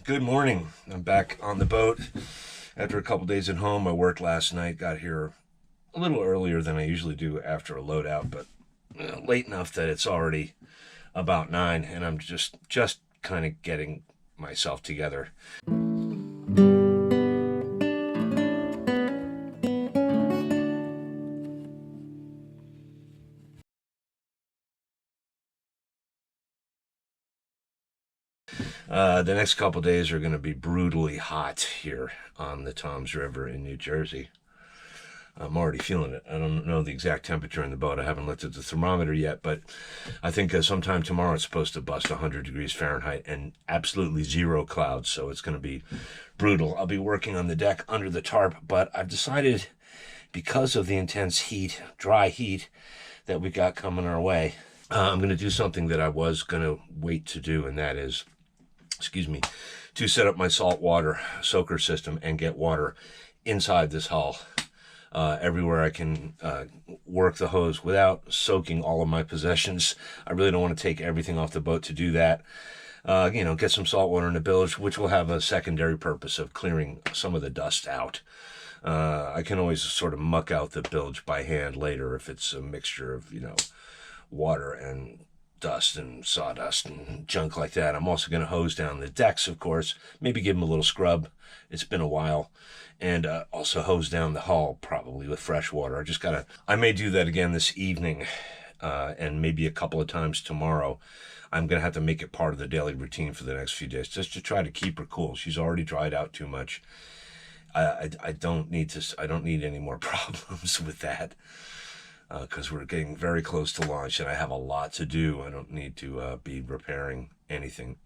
Good morning. I'm back on the boat after a couple days at home. I worked last night, got here a little earlier than I usually do after a loadout, but late enough that it's already about 9 and I'm just kind of getting myself together. The next couple days are going to be brutally hot here on the Toms River in New Jersey. I'm already feeling it. I don't know the exact temperature in the boat. I haven't looked at the thermometer yet, but I think sometime tomorrow it's supposed to bust 100 degrees Fahrenheit and absolutely zero clouds, so it's going to be brutal. I'll be working on the deck under the tarp, but I've decided, because of the intense heat, dry heat that we got coming our way, I'm going to do something that I was going to wait to do, and that is, to set up my saltwater soaker system and get water inside this hull. Everywhere I can work the hose without soaking all of my possessions. I really don't want to take everything off the boat to do that. Get some salt water in the bilge, which will have a secondary purpose of clearing some of the dust out. I can always sort of muck out the bilge by hand later if it's a mixture of, water and dust and sawdust and junk like that. I'm also going to hose down the decks, of course, maybe give them a little scrub. It's been a while. And also hose down the hull probably with fresh water. I may do that again this evening and maybe a couple of times tomorrow. I'm going to have to make it part of the daily routine for the next few days just to try to keep her cool. She's already dried out too much. I don't need any more problems with that because we're getting very close to launch and I have a lot to do. I don't need to be repairing anything.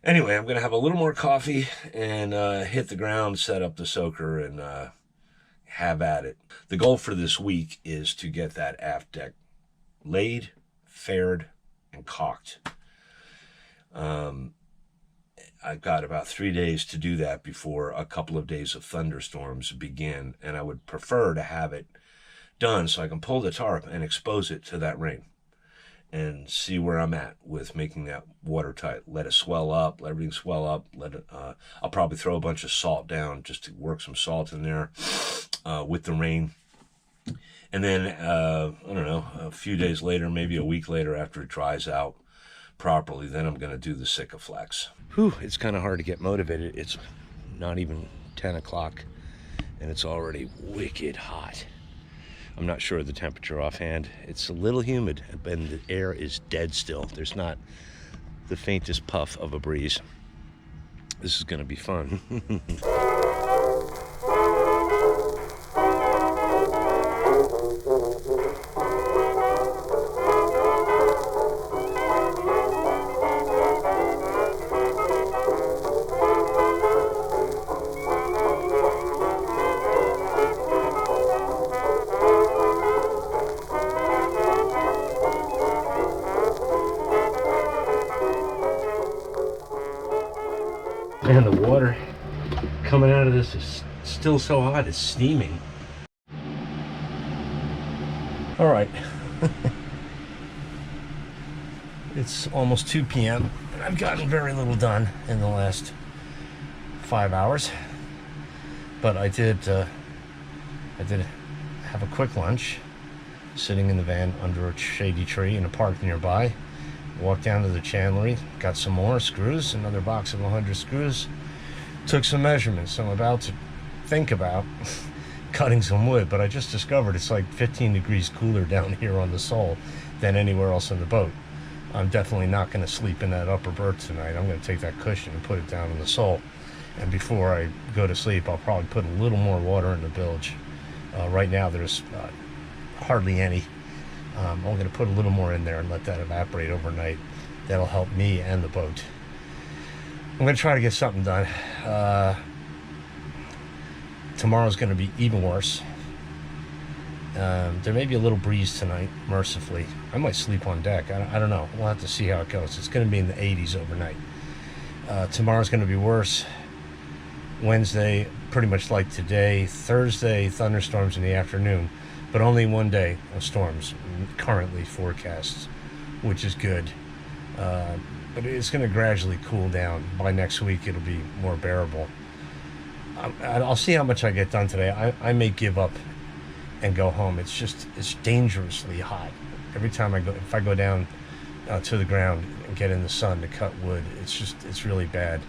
Anyway, I'm going to have a little more coffee and hit the ground, set up the soaker, and have at it. The goal for this week is to get that aft deck laid, faired, and caulked. I've got about 3 days to do that before a couple of days of thunderstorms begin, and I would prefer to have it done so I can pull the tarp and expose it to that rain and see where I'm at with making that watertight. Let it swell up, let everything swell up. I'll probably throw a bunch of salt down just to work some salt in there with the rain. And then, a few days later, maybe a week later after it dries out properly, then I'm gonna do the Sikaflex. It's kind of hard to get motivated. It's not even 10 o'clock and it's already wicked hot. I'm not sure of the temperature offhand. It's a little humid and the air is dead still. There's not the faintest puff of a breeze. This is gonna be fun. Man, the water coming out of this is still so hot, it's steaming. All right. It's almost 2 p.m. and I've gotten very little done in the last 5 hours. But I did have a quick lunch, sitting in the van under a shady tree in a park nearby. Walked down to the chandlery, got some more screws, another box of 100 screws, took some measurements. I'm about to think about cutting some wood, but I just discovered it's like 15 degrees cooler down here on the sole than anywhere else in the boat. I'm definitely not going to sleep in that upper berth tonight. I'm going to take that cushion and put it down on the sole. And before I go to sleep, I'll probably put a little more water in the bilge. Right now there's hardly any. I'm going to put a little more in there and let that evaporate overnight. That'll help me and the boat. I'm going to try to get something done. Tomorrow's going to be even worse. There may be a little breeze tonight, mercifully. I might sleep on deck. I don't know. We'll have to see how it goes. It's going to be in the 80s overnight. Tomorrow's going to be worse. Wednesday, pretty much like today. Thursday, thunderstorms in the afternoon. But only one day of storms currently forecast, which is good. but it's going to gradually cool down. By next week, it'll be more bearable. I'll see how much I get done today. I may give up and go home. It's dangerously hot. Every time if I go down to the ground and get in the sun to cut wood, it's really bad.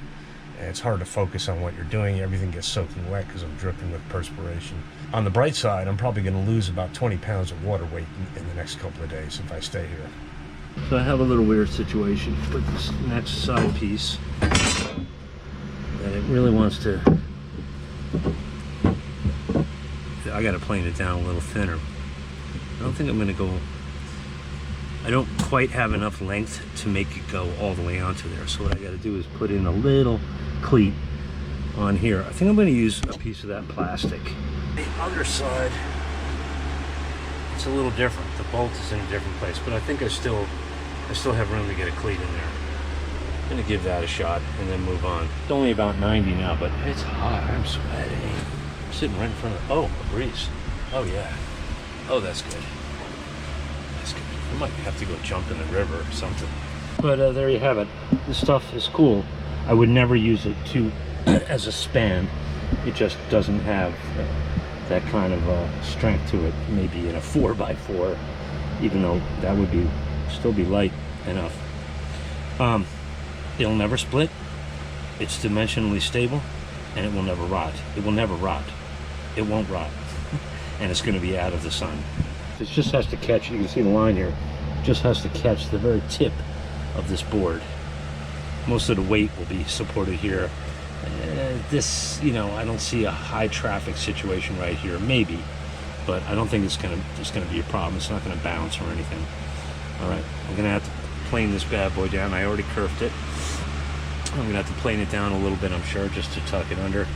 And it's hard to focus on what you're doing. Everything gets soaking wet because I'm dripping with perspiration. On the bright side, I'm probably going to lose about 20 pounds of water weight in the next couple of days if I stay here. So I have a little weird situation with this next side piece that it really wants to. I got to plane it down a little thinner. I don't think I'm going to go. I don't quite have enough length to make it go all the way onto there. So what I got to do is put in a little cleat on here. I think I'm going to use a piece of that plastic. The other side, it's a little different. The bolt is in a different place, but I think I still have room to get a cleat in there. I'm going to give that a shot and then move on. It's only about 90 now, but it's hot. I'm sweating. I'm sitting right in front of, oh, a breeze. Oh yeah. Oh, that's good. That's good. I might have to go jump in the river or something. But there you have it. This stuff is cool. I would never use it as a span. It just doesn't have that kind of strength to it. Maybe in a 4x4, even though that would still be light enough. It'll never split. It's dimensionally stable, and it will never rot. It will never rot. It won't rot. And it's going to be out of the sun. It just has to catch, you can see the line here, just has to catch the very tip of this board. Most of the weight will be supported here. This, you know, I don't see a high traffic situation right here, maybe, but I don't think it's going to be a problem. It's not going to bounce or anything. All right, I'm going to have to plane this bad boy down. I already curved it. I'm going to have to plane it down a little bit, I'm sure, just to tuck it under.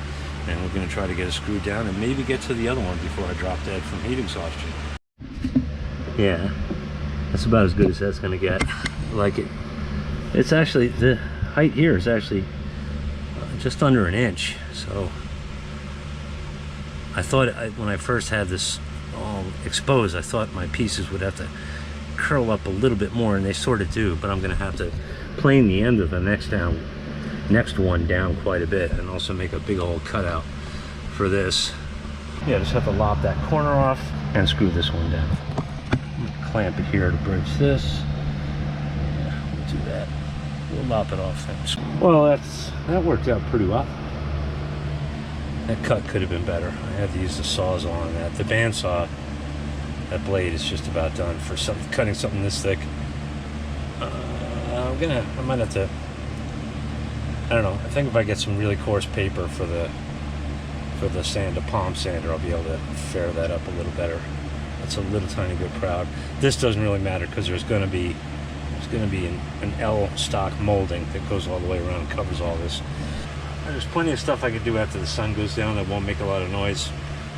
And we're going to try to get it screwed down and maybe get to the other one before I drop dead from heat exhaustion. Yeah, that's about as good as that's going to get. I like it. It's actually, the height here is actually just under an inch. So I thought when I first had this all exposed, I thought my pieces would have to curl up a little bit more, and they sort of do, but I'm going to have to plane the end of the next one down quite a bit, and also make a big old cutout for this. Yeah, just have to lop that corner off and screw this one down. Clamp it here to bridge this. Yeah, we'll do that. We'll lop it off then. Well, that worked out pretty well. That cut could have been better. I had to use the Sawzall on that. The bandsaw, that blade is just about done for cutting something this thick. I might have to, I don't know, I think if I get some really coarse paper for the palm sander, I'll be able to fair that up a little better. That's a little tiny bit proud. This doesn't really matter because there's going to be an L stock molding that goes all the way around and covers all this. There's plenty of stuff I could do after the sun goes down that won't make a lot of noise,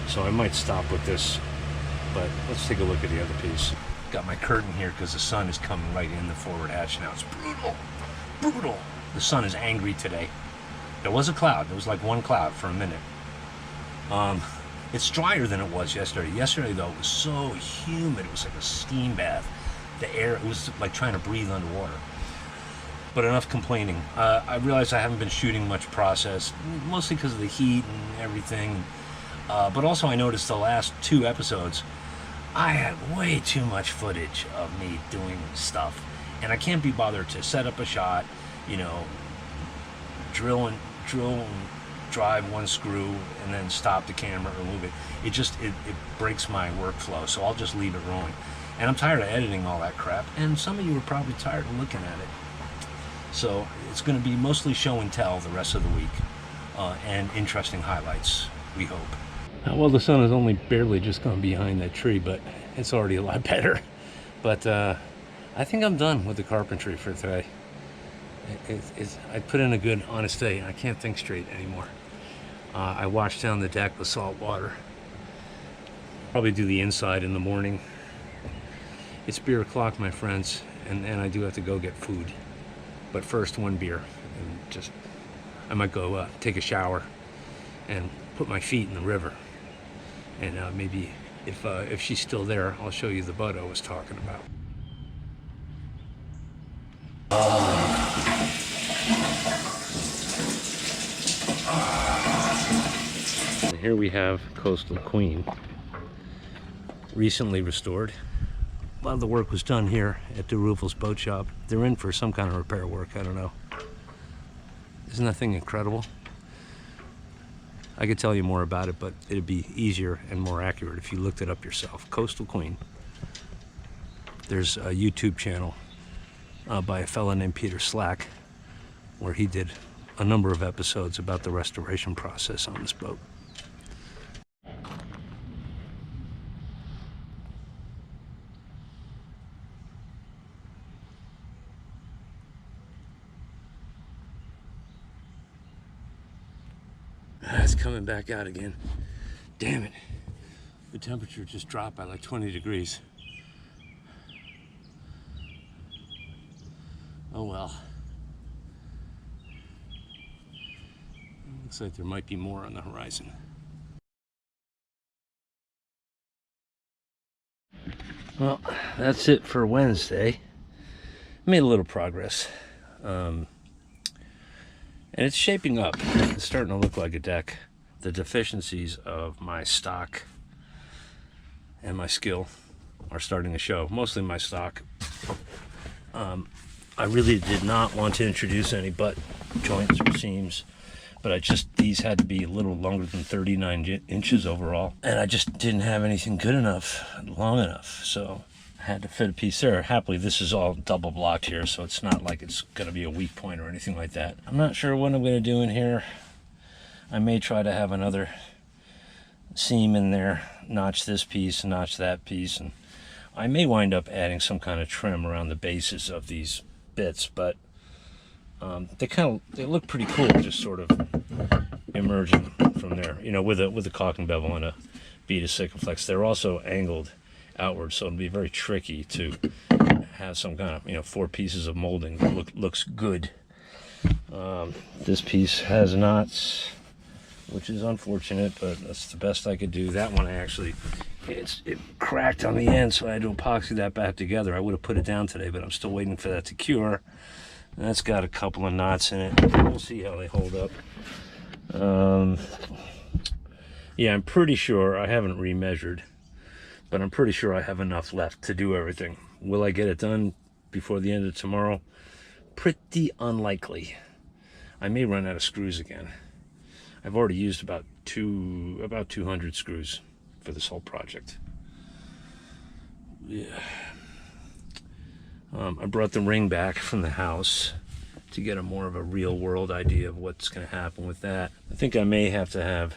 so I might stop with this. But let's take a look at the other piece. Got my curtain here because the sun is coming right in the forward hatch now. It's brutal, brutal. The sun is angry today. There was a cloud. There was like one cloud for a minute. It's drier than it was yesterday. Yesterday, though, it was so humid. It was like a steam bath. The air, it was like trying to breathe underwater. But enough complaining. I realize I haven't been shooting much process, mostly because of the heat and everything. But also I noticed the last 2 episodes, I had way too much footage of me doing stuff. And I can't be bothered to set up a shot, you know, drill and drive one screw and then stop the camera or move it. It breaks my workflow, so I'll just leave it rolling. And I'm tired of editing all that crap, and some of you are probably tired of looking at it. So it's going to be mostly show and tell the rest of the week, and interesting highlights, we hope. Well, the sun is only barely just gone behind that tree, but it's already a lot better. But I think I'm done with the carpentry for today. I put in a good, honest day, and I can't think straight anymore. I washed down the deck with salt water. Probably do the inside in the morning. It's beer o'clock, my friends, and I do have to go get food. But first, one beer, and I might go take a shower and put my feet in the river. And maybe if she's still there, I'll show you the bud I was talking about. And here we have Coastal Queen, recently restored. A lot of the work was done here at DeRuvel's boat shop. They're in for some kind of repair work, I don't know. Isn't that thing incredible? I could tell you more about it, but it'd be easier and more accurate if you looked it up yourself. Coastal Queen. There's a YouTube channel by a fella named Peter Slack, where he did a number of episodes about the restoration process on this boat. It's coming back out again. Damn it. The temperature just dropped by like 20 degrees. Oh well. Looks like there might be more on the horizon. Well, that's it for Wednesday. Made a little progress. And it's shaping up. It's starting to look like a deck. The deficiencies of my stock and my skill are starting to show. Mostly my stock. I really did not want to introduce any butt joints or seams, but these had to be a little longer than 39 inches overall. And I just didn't have anything good enough, long enough. So I had to fit a piece there. Happily, this is all double blocked here, so it's not like it's going to be a weak point or anything like that. I'm not sure what I'm going to do in here. I may try to have another seam in there, notch this piece, notch that piece, and I may wind up adding some kind of trim around the bases of these bits, but they look pretty cool, just sort of emerging from there, you know, with a caulking bevel and a bead of Sikaflex. They're also angled outward, so it'll be very tricky to have some kind of, you know, 4 pieces of molding that looks good. This piece has knots, which is unfortunate, but that's the best I could do. That one it cracked on the end, so I had to epoxy that back together. I would have put it down today, but I'm still waiting for that to cure. And that's got a couple of knots in it. We'll see how they hold up. Yeah, I'm pretty sure, I haven't remeasured, but I'm pretty sure I have enough left to do everything. Will I get it done before the end of tomorrow? Pretty unlikely. I may run out of screws again. I've already used about 200 screws for this whole project. Yeah. I brought the ring back from the house to get a more of a real world idea of what's going to happen with that. I think I may have to have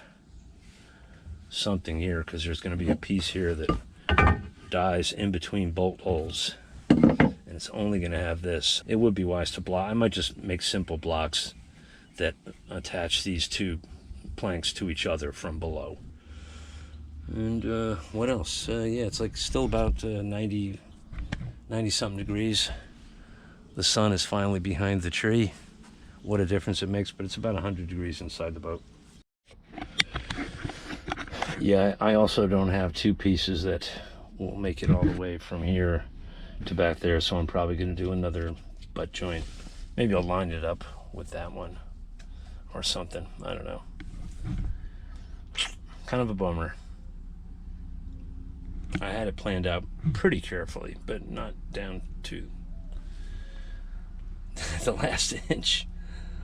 something here, because there's going to be a piece here that dies in between bolt holes, and it's only going to have this. It would be wise to block. I might just make simple blocks that attach these 2 planks to each other from below. And what else? Yeah, it's like still about 90 something degrees. The sun is finally behind the tree. What a difference it makes, but it's about 100 degrees inside the boat. Yeah, I also don't have 2 pieces that will make it all the way from here to back there, so I'm probably going to do another butt joint. Maybe I'll line it up with that one or something. I don't know. Kind of a bummer. I had it planned out pretty carefully, but not down to the last inch.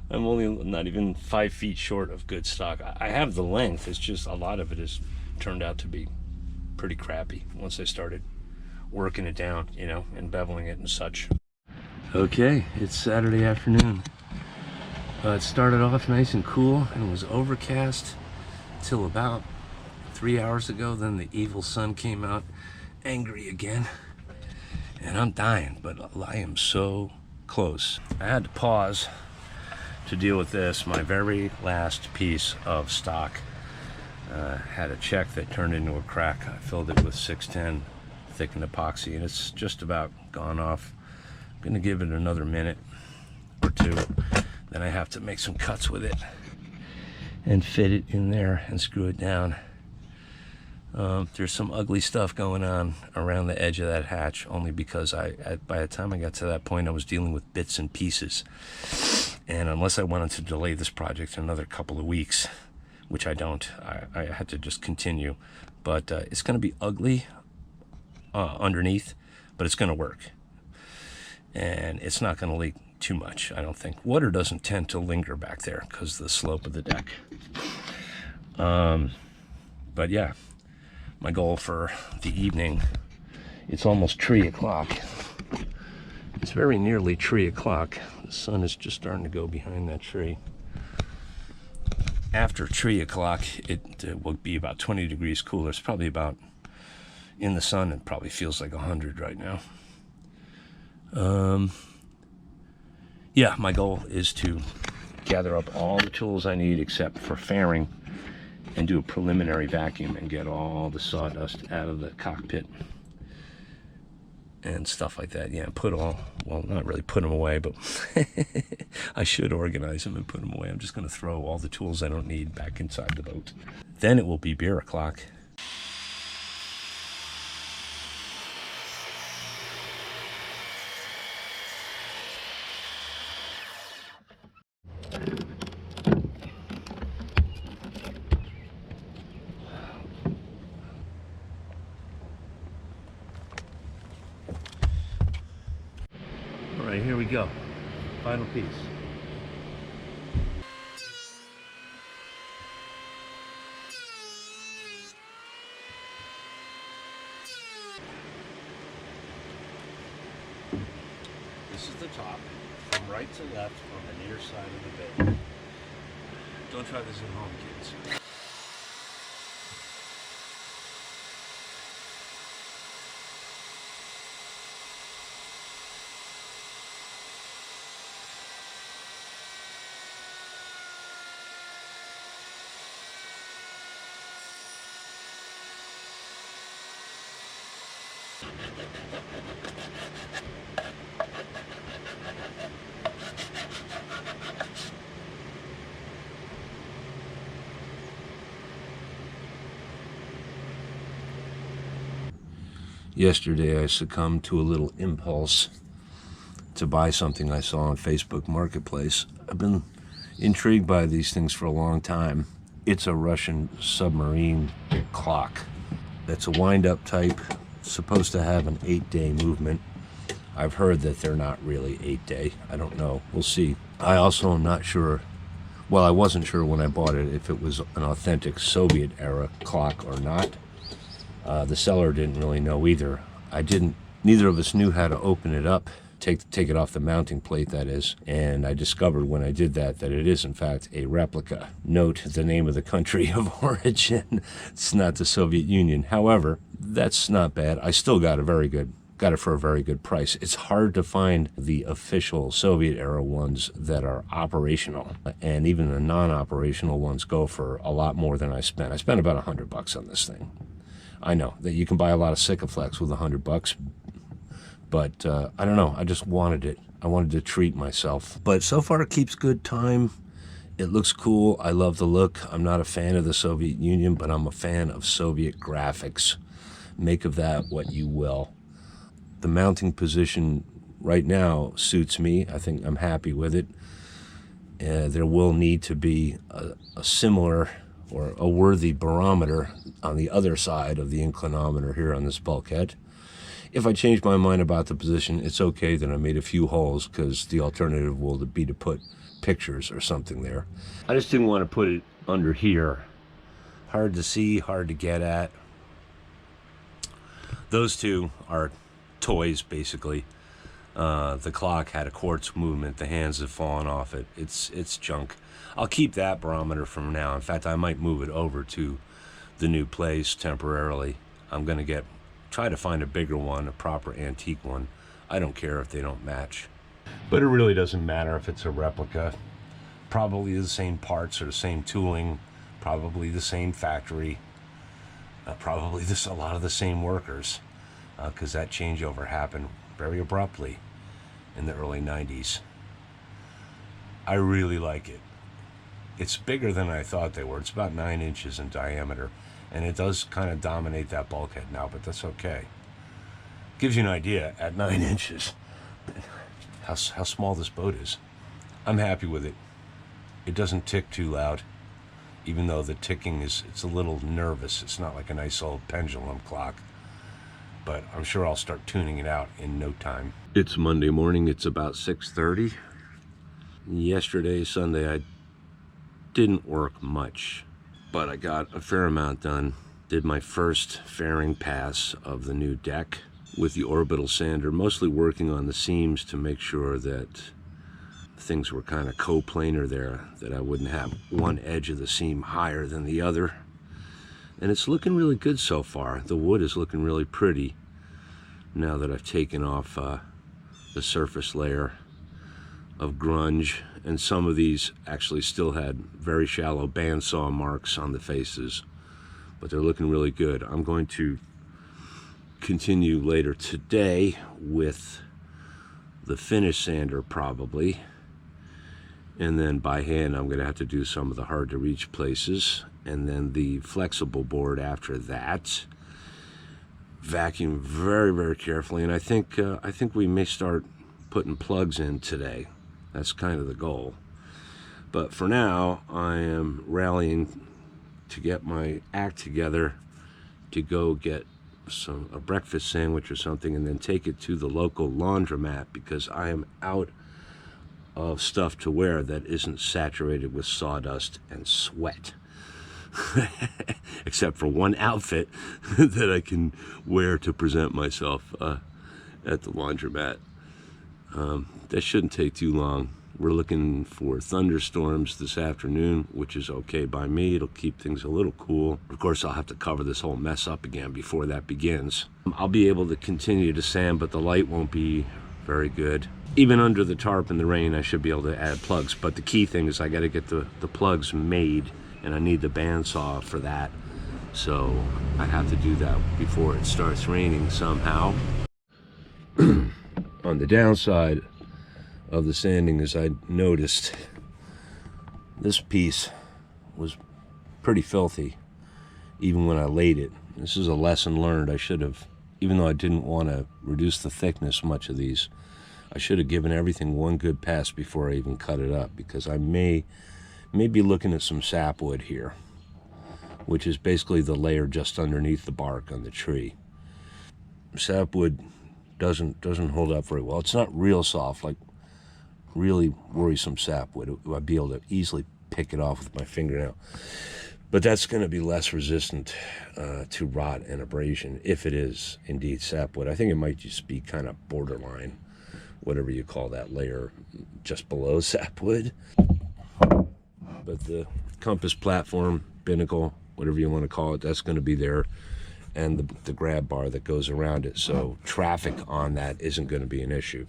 I'm only not even 5 feet short of good stock. I have the length, it's just a lot of it has turned out to be pretty crappy once I started working it down, you know, and beveling it and such. Okay, it's Saturday afternoon. It started off nice and cool and was overcast till about 3 hours ago. Then the evil sun came out, angry again, and I'm dying, but I am so close. I had to pause to deal with this. My very last piece of stock had a check that turned into a crack. I filled it with 610 thickened epoxy, and it's just about gone off. I'm gonna give it another minute or 2, then I have to make some cuts with it and fit it in there and screw it down. There's some ugly stuff going on around the edge of that hatch, only because by the time I got to that point, I was dealing with bits and pieces. And unless I wanted to delay this project another couple of weeks, which I don't, I had to just continue. But it's going to be ugly underneath, but it's going to work. And it's not going to leak too much, I don't think. Water doesn't tend to linger back there because of the slope of the deck. But yeah, my goal for the evening, it's almost 3 o'clock. It's very nearly 3 o'clock. The sun is just starting to go behind that tree. After 3 o'clock, it will be about 20 degrees cooler. It's probably about, in the sun, it probably feels like 100 right now. Yeah, my goal is to gather up all the tools I need except for fairing and do a preliminary vacuum and get all the sawdust out of the cockpit and stuff like that. Yeah, well, not really put them away, but I should organize them and put them away. I'm just going to throw all the tools I don't need back inside the boat. Then it will be beer o'clock. All right, here we go. Final piece. This is the top, from right to left on the near side of the bed. Don't try this at home, kids. Yesterday I succumbed to a little impulse to buy something I saw on Facebook Marketplace. I've been intrigued by these things for a long time. It's a Russian submarine clock. That's a wind-up type, supposed to have an 8-day movement. I've heard that they're not really 8-day. I don't know. We'll see. I also am not sure, well, I wasn't sure when I bought it if it was an authentic Soviet-era clock or not. The seller didn't really know either. Neither of us knew how to open it up, take it off the mounting plate, that is, and I discovered when I did that it is in fact a replica. Note the name of the country of origin. It's not the Soviet Union. However, that's not bad. I still got it for a very good price. It's hard to find the official Soviet era ones that are operational, and even the non-operational ones go for a lot more than I spent. I spent about $100 on this thing. I know that you can buy a lot of Sikaflex with $100, but I don't know. I just wanted it. I wanted to treat myself. But so far it keeps good time. It looks cool. I love the look. I'm not a fan of the Soviet Union, but I'm a fan of Soviet graphics. Make of that what you will. The mounting position right now suits me. I think I'm happy with it. There will need to be a similar or a worthy barometer on the other side of the inclinometer here on this bulkhead. If I change my mind about the position, it's okay that I made a few holes, because the alternative will be to put pictures or something there. I just didn't want to put it under here. Hard to see, hard to get at. Those two are toys, basically. The clock had a quartz movement. The hands have fallen off it. It's junk. I'll keep that barometer from now. In fact, I might move it over to the new place temporarily. I'm going to try to find a bigger one, a proper antique one. I don't care if they don't match. But it really doesn't matter if it's a replica. Probably the same parts or the same tooling, probably the same factory, probably a lot of the same workers, because that changeover happened very abruptly in the early 90s. I really like it. It's bigger than I thought they were. It's about 9 inches in diameter, And it does kind of dominate that bulkhead now, but that's okay. Gives you an idea at 9 inches how small this boat is. I'm happy with it. It doesn't tick too loud, even though the ticking it's a little nervous. It's not like a nice old pendulum clock, but I'm sure I'll start tuning it out in no time. It's Monday morning. It's about 6:30. Yesterday, Sunday, I didn't work much, but I got a fair amount done. Did my first fairing pass of the new deck with the orbital sander, mostly working on the seams to make sure that things were kind of coplanar there, that I wouldn't have one edge of the seam higher than the other. And it's looking really good so far. The wood is looking really pretty now that I've taken off the surface layer of grunge, and some of these actually still had very shallow bandsaw marks on the faces, but they're looking really good. I'm going to continue later today with the finish sander probably, and then by hand I'm going to have to do some of the hard to reach places, and then the flexible board after that. Vacuum very, very carefully, and I think we may start putting plugs in today. That's kind of the goal. But for now, I am rallying to get my act together to go get a breakfast sandwich or something, and then take it to the local laundromat, because I am out of stuff to wear that isn't saturated with sawdust and sweat. Except for one outfit that I can wear to present myself at the laundromat. That shouldn't take too long. We're looking for thunderstorms this afternoon, which is okay by me. It'll keep things a little cool. Of course, I'll have to cover this whole mess up again before that begins. I'll be able to continue to sand, but the light won't be very good. Even under the tarp in the rain, I should be able to add plugs. But the key thing is I got to get the plugs made, and I need the bandsaw for that. So I have to do that before it starts raining somehow. On the downside of the sanding is I noticed this piece was pretty filthy even when I laid it. This is a lesson learned. I should have, even though I didn't want to reduce the thickness much of these, I should have given everything one good pass before I even cut it up, because I may be looking at some sapwood here, which is basically the layer just underneath the bark on the tree. Sapwood doesn't hold up very well. It's not real soft, like really worrisome sapwood. I'd be able to easily pick it off with my fingernail. But that's going to be less resistant to rot and abrasion, if it is indeed sapwood. I think it might just be kind of borderline, whatever you call that layer just below sapwood. But the compass platform, binnacle, whatever you want to call it, that's going to be there, and the grab bar that goes around it. So traffic on that isn't going to be an issue.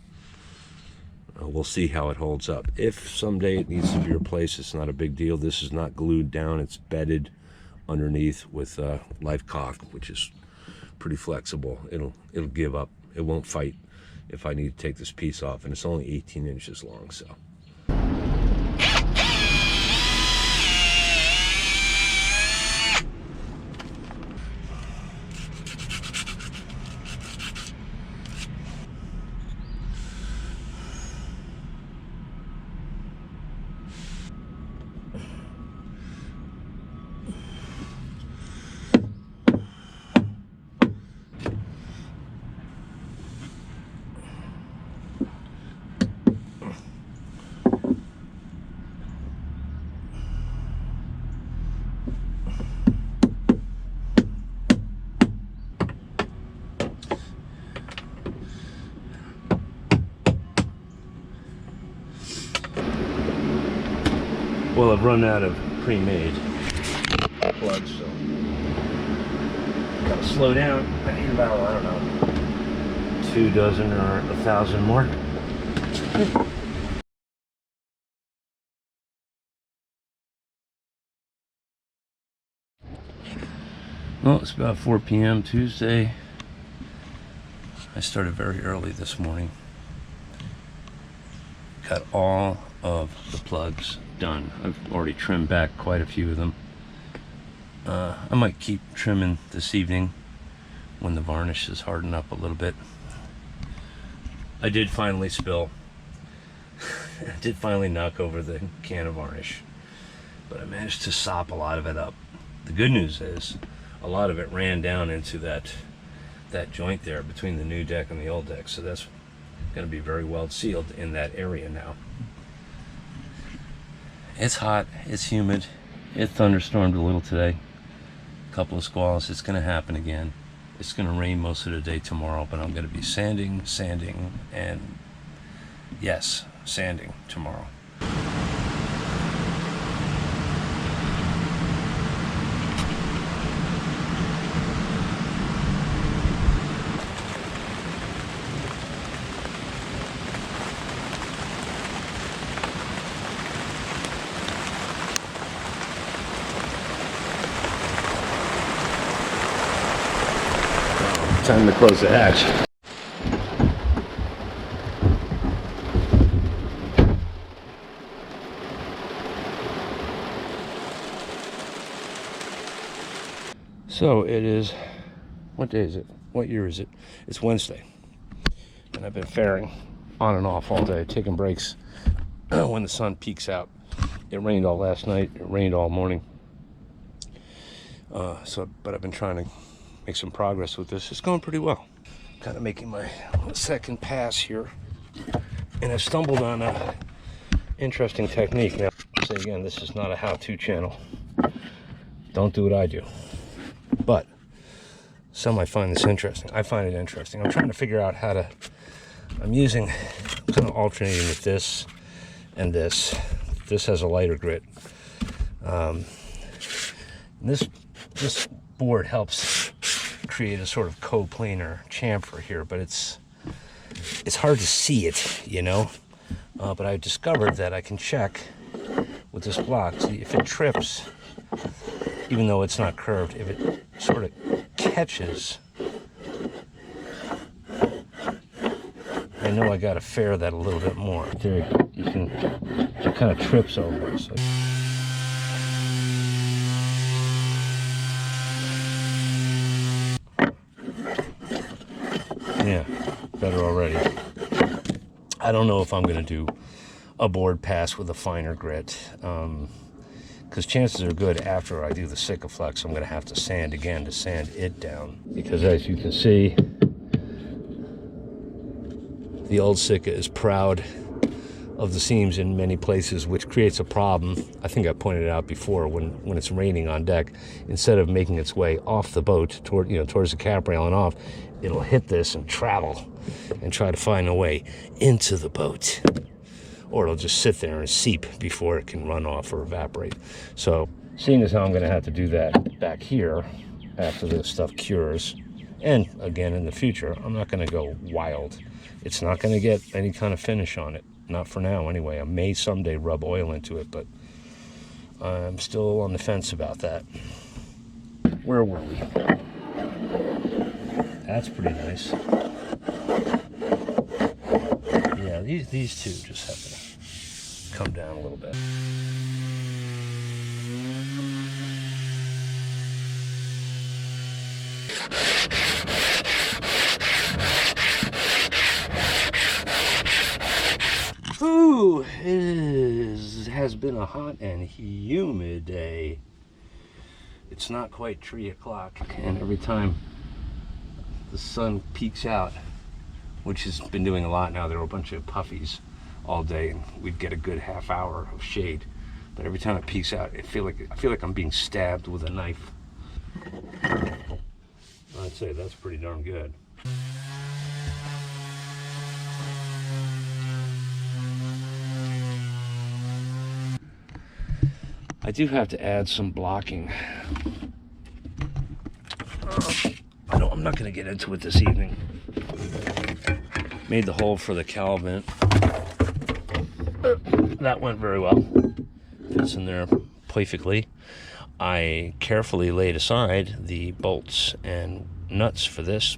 We'll see how it holds up. If someday it needs to be replaced, it's not a big deal. This is not glued down. It's bedded underneath with life caulk, which is pretty flexible. It'll give up. It won't fight if I need to take this piece off, and it's only 18 inches long, so. Well, I've run out of pre-made plugs, so gotta slow down. I need about, I don't know, 2 dozen or 1,000 more. Well, it's about 4 p.m. Tuesday. I started very early this morning. Got all of the plugs done. I've already trimmed back quite a few of them. I might keep trimming this evening when the varnish is hardened up a little bit. I did finally spill. I did finally knock over the can of varnish, but I managed to sop a lot of it up. The good news is a lot of it ran down into that joint there between the new deck and the old deck, so that's going to be very well sealed in that area now. It's hot, it's humid, it thunderstormed a little today, a couple of squalls. It's going to happen again. It's going to rain most of the day tomorrow, but I'm going to be sanding, and yes, sanding tomorrow. Time to close the hatch. So it is, what day is it? What year is it? It's Wednesday. And I've been faring on and off all day, taking breaks when the sun peaks out. It rained all last night, it rained all morning. But I've been trying to make some progress with this. It's going pretty well. Kind of making my second pass here. And I've stumbled on a interesting technique. Now, I'll say again, this is not a how-to channel. Don't do what I do. But some might find this interesting. I find it interesting. I'm trying to figure out how to, I'm kind of alternating with this and this. This has a lighter grit. This board helps create a sort of coplanar chamfer here, but it's hard to see it, you know. But I discovered that I can check with this block, see if it trips, even though it's not curved, if it sort of catches. I know I got to fair that a little bit more. There, it kind of trips over. So. Yeah, better already. I don't know if I'm going to do a board pass with a finer grit, because chances are good after I do the Sikaflex, I'm going to have to sand again to sand it down. Because as you can see, the old Sika is proud of the seams in many places, which creates a problem. I think I pointed it out before, when it's raining on deck, instead of making its way off the boat towards the cap rail and off, it'll hit this and travel and try to find a way into the boat, or it'll just sit there and seep before it can run off or evaporate. So seeing as how I'm going to have to do that back here after this stuff cures, and again in the future, I'm not going to go wild. It's not going to get any kind of finish on it. Not for now, anyway. I may someday rub oil into it, but I'm still on the fence about that. Where were we? That's pretty nice. Yeah, these two just have to come down a little bit. Ooh, it has been a hot and humid day. It's not quite 3 o'clock, and every time the sun peeks out, which has been doing a lot now, there are a bunch of puffies all day, and we'd get a good half hour of shade. But every time it peeks out, I feel like I'm being stabbed with a knife. I'd say that's pretty darn good. I do have to add some blocking. I'm not going to get into it this evening. Made the hole for the cowl vent. That went very well. Fits in there perfectly. I carefully laid aside the bolts and nuts for this,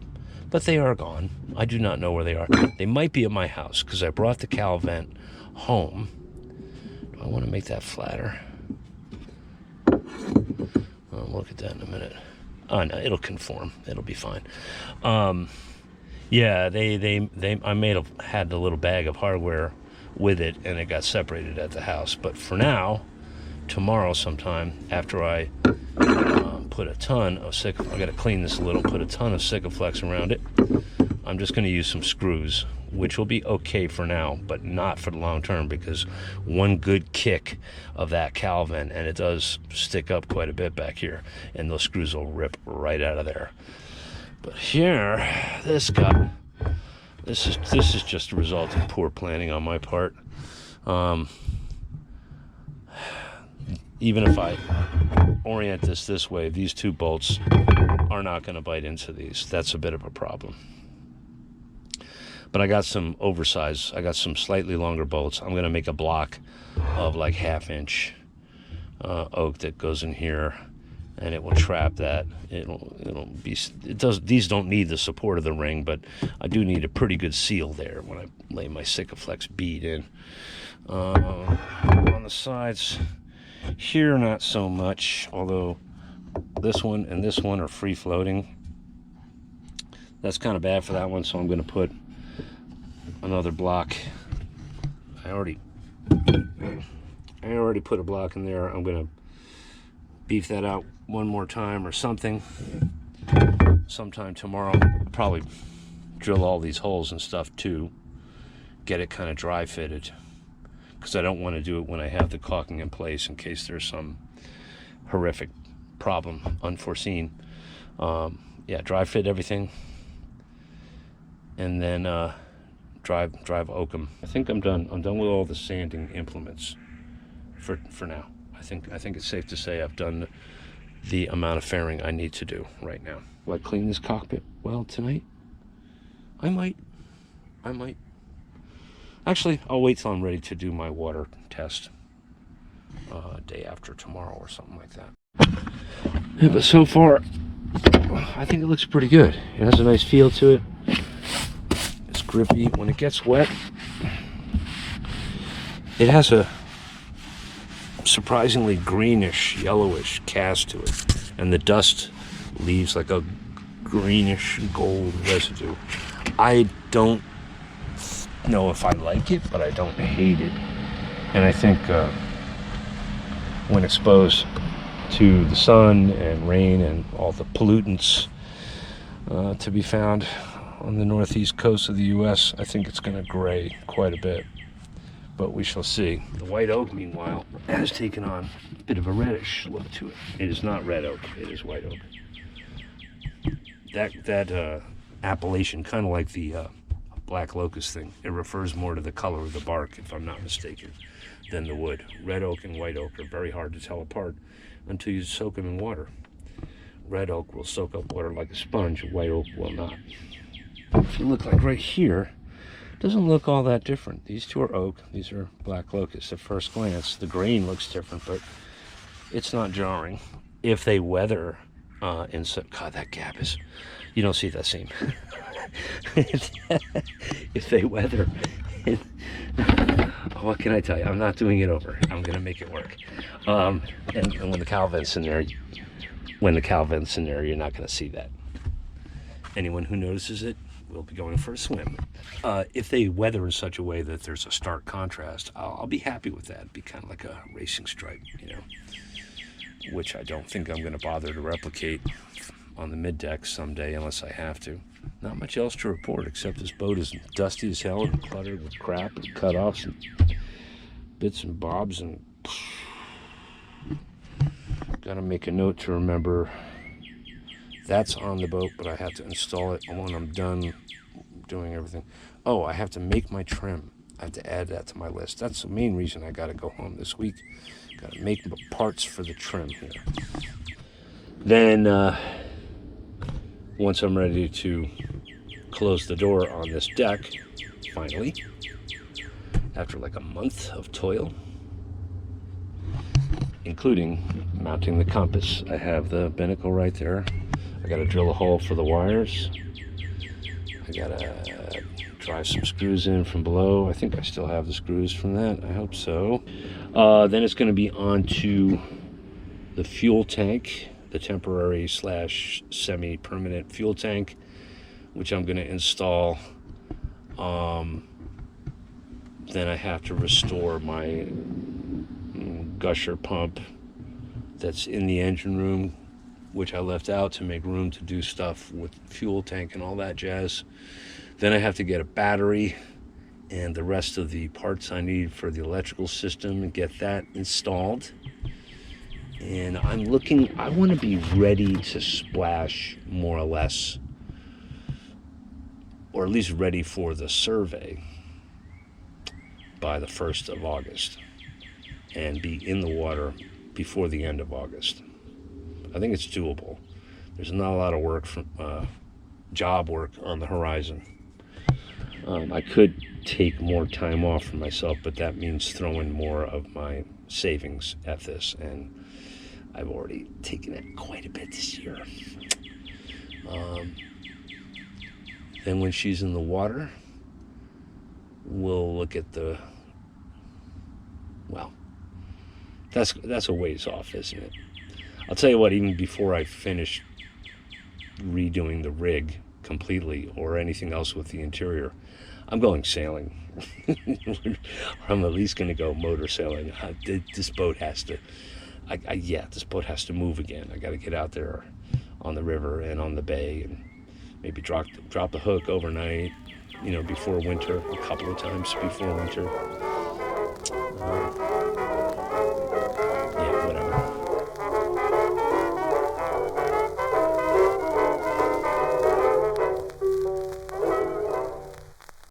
but they are gone. I do not know where they are. They might be at my house because I brought the cowl vent home. Do I want to make that flatter? look at that in a minute. Oh no, it'll conform. It'll be fine. Yeah, I had the little bag of hardware with it, and it got separated at the house. But for now, tomorrow sometime, after I put a ton of I got to clean this a little, put a ton of Sikaflex around it. I'm just going to use some screws, which will be okay for now, but not for the long term, because one good kick of that cowl vent, and it does stick up quite a bit back here, and those screws will rip right out of there. But here, this is just a result of poor planning on my part. Even if I orient this way, these two bolts are not going to bite into these. That's a bit of a problem. But I got some oversized, I got some slightly longer bolts. I'm going to make a block of like 1/2 inch oak that goes in here, and it will trap that. These don't need the support of the ring, but I do need a pretty good seal there when I lay my Sikaflex bead in. On the sides here, not so much, although this one and this one are free floating. That's kind of bad for that one, so I'm going to put another block. I already put a block in there. I'm going to beef that out one more time or something. Sometime tomorrow, I'll probably drill all these holes and stuff too, get it kind of dry fitted, because I don't want to do it when I have the caulking in place in case there's some horrific problem unforeseen. Yeah, dry fit everything, and then drive oak them. I think I'm done. I'm done with all the sanding implements for now. I think it's safe to say I've done the amount of fairing I need to do right now. Will I clean this cockpit well tonight? I might. Actually, I'll wait till I'm ready to do my water test day after tomorrow or something like that. Yeah, but so far, I think it looks pretty good. It has a nice feel to it. It's grippy. When it gets wet, it has a surprisingly greenish, yellowish cast to it, and the dust leaves like a greenish gold residue. I don't know if I like it, but I don't hate it. And I think when exposed to the sun and rain and all the pollutants to be found on the northeast coast of the US, I think it's going to gray quite a bit, but we shall see. The white oak, meanwhile, has taken on a bit of a reddish look to it. It is not red oak, it is white oak. That appellation, kind of like the black locust thing, it refers more to the color of the bark, if I'm not mistaken, than the wood. Red oak and white oak are very hard to tell apart until you soak them in water. Red oak will soak up water like a sponge, white oak will not. If you look like right here, it doesn't look all that different. These two are oak, these are black locust. At first glance, the grain looks different, but it's not jarring. If they weather in some, God, that gap is, you don't see that seam. If they weather in, what can I tell you? I'm not doing it over. I'm gonna make it work. And when the cowl vent's in there, you're not gonna see that. Anyone who notices it will be going for a swim. If they weather in such a way that there's a stark contrast, I'll be happy with that. It'd be kind of like a racing stripe, you know, which I don't think I'm gonna bother to replicate on the mid-deck someday unless I have to. Not much else to report, except this boat is dusty as hell and cluttered with crap and cut-offs and bits and bobs, and gotta make a note to remember that's on the boat, but I have to install it when I'm done doing everything. Oh, I have to make my trim. I have to add that to my list. That's the main reason I gotta go home this week. Gotta make parts for the trim here. Then once I'm ready to close the door on this deck, finally, after like a month of toil, including mounting the compass. I have the binnacle right there. I gotta drill a hole for the wires. I gotta drive some screws in from below. I think I still have the screws from that. I hope so. Then it's gonna be on to the fuel tank the temporary slash semi-permanent fuel tank, which I'm going to install. Then I have to restore my gusher pump that's in the engine room, which I left out to make room to do stuff with fuel tank and all that jazz. Then I have to get a battery and the rest of the parts I need for the electrical system and get that installed. And I want to be ready to splash more or less, or at least ready for the survey by the 1st of August and be in the water before the end of August. I think it's doable. There's not a lot of work from job work on the horizon. I could take more time off for myself, but that means throwing more of my savings at this, and I've already taken it quite a bit this year. Then when she's in the water, we'll look at that's a ways off, isn't it? I'll tell you what, even before I finish redoing the rig completely or anything else with the interior, I'm going sailing. Or I'm at least going to go motor sailing. This boat has to, this boat has to move again. I got to get out there on the river and on the bay and maybe drop the hook overnight, before winter, a couple of times before winter.